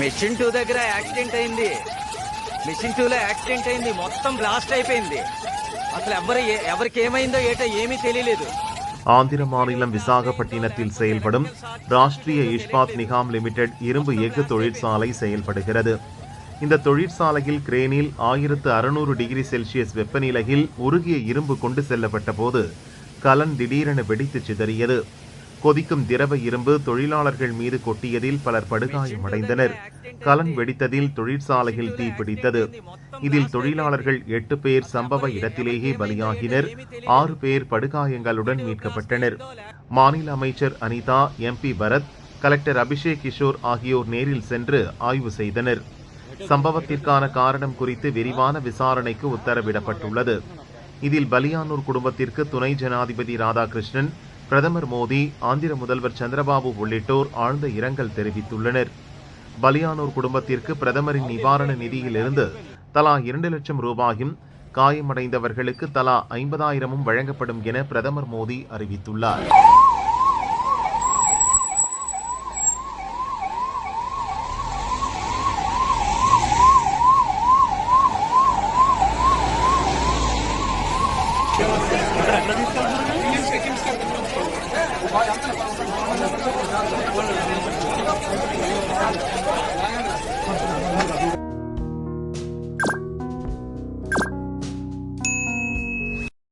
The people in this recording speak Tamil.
మిషన్ 2 దగ్గర యాక్సిడెంట్ అయింది. మిషన్ 2 లో యాక్సిడెంట్ అయింది. మొత్తం బ్లాస్ట్ అయిపోయింది. అసలు ఎవరికి ఏమైందో ఏటో ఏమీ తెలియలేదు. ஆந்திர மாநிலம் விசாகப்பட்டினத்தில் செயல்படும் ராஷ்டிரிய இஸ்பாத் நிகாம் லிமிடெட் இரும்பு எஃகு தொழிற்சாலை செயல்படுகிறது. இந்த தொழிற்சாலையில் கிரேனில் 1600 டிகிரி செல்சியஸ் வெப்பநிலையில் உருகிய இரும்பு கொண்டு செல்லப்பட்ட போது கலன் திடீரென வெடித்து சிதறியது. கொதிக்கும் திரவ இரும்பு தொழிலாளர்கள் மீது கொட்டியதில் பலர் படுகாயமடைந்தனர். கலன் வெடித்ததில் தொழிற்சாலையில் தீப்பிடித்தது. இதில் தொழிலாளர்கள் 8 பேர் சம்பவ இடத்திலேயே பலியாகினர். 6 பேர் படுகாயங்களுடன் மீட்கப்பட்டனர். மாநில அமைச்சர் அனிதா, MP பரத், கலெக்டர் அபிஷேக் கிஷோர் ஆகியோர் நேரில் சென்று ஆய்வு செய்தனர். சம்பவத்திற்கான காரணம் குறித்து விரிவான விசாரணைக்கு உத்தரவிடப்பட்டுள்ளது. இதில் பலியானோர் குடும்பத்திற்கு துணை ஜனாதிபதி ராதாகிருஷ்ணன், பிரதமர் மோடி, ஆந்திர முதல்வர் சந்திரபாபு உள்ளிட்டோர் ஆழ்ந்த இரங்கல் தெரிவித்துள்ளனர். பலியானோர் குடும்பத்திற்கு பிரதமரின் நிவாரண நிதியிலிருந்து தலா 2 லட்சம் ரூபாயும், காயமடைந்தவர்களுக்கு தலா 50,000 வழங்கப்படும் என பிரதமர் மோடி அறிவித்துள்ளார். ఎక్కడ తీసుకెళ్తున్నారు?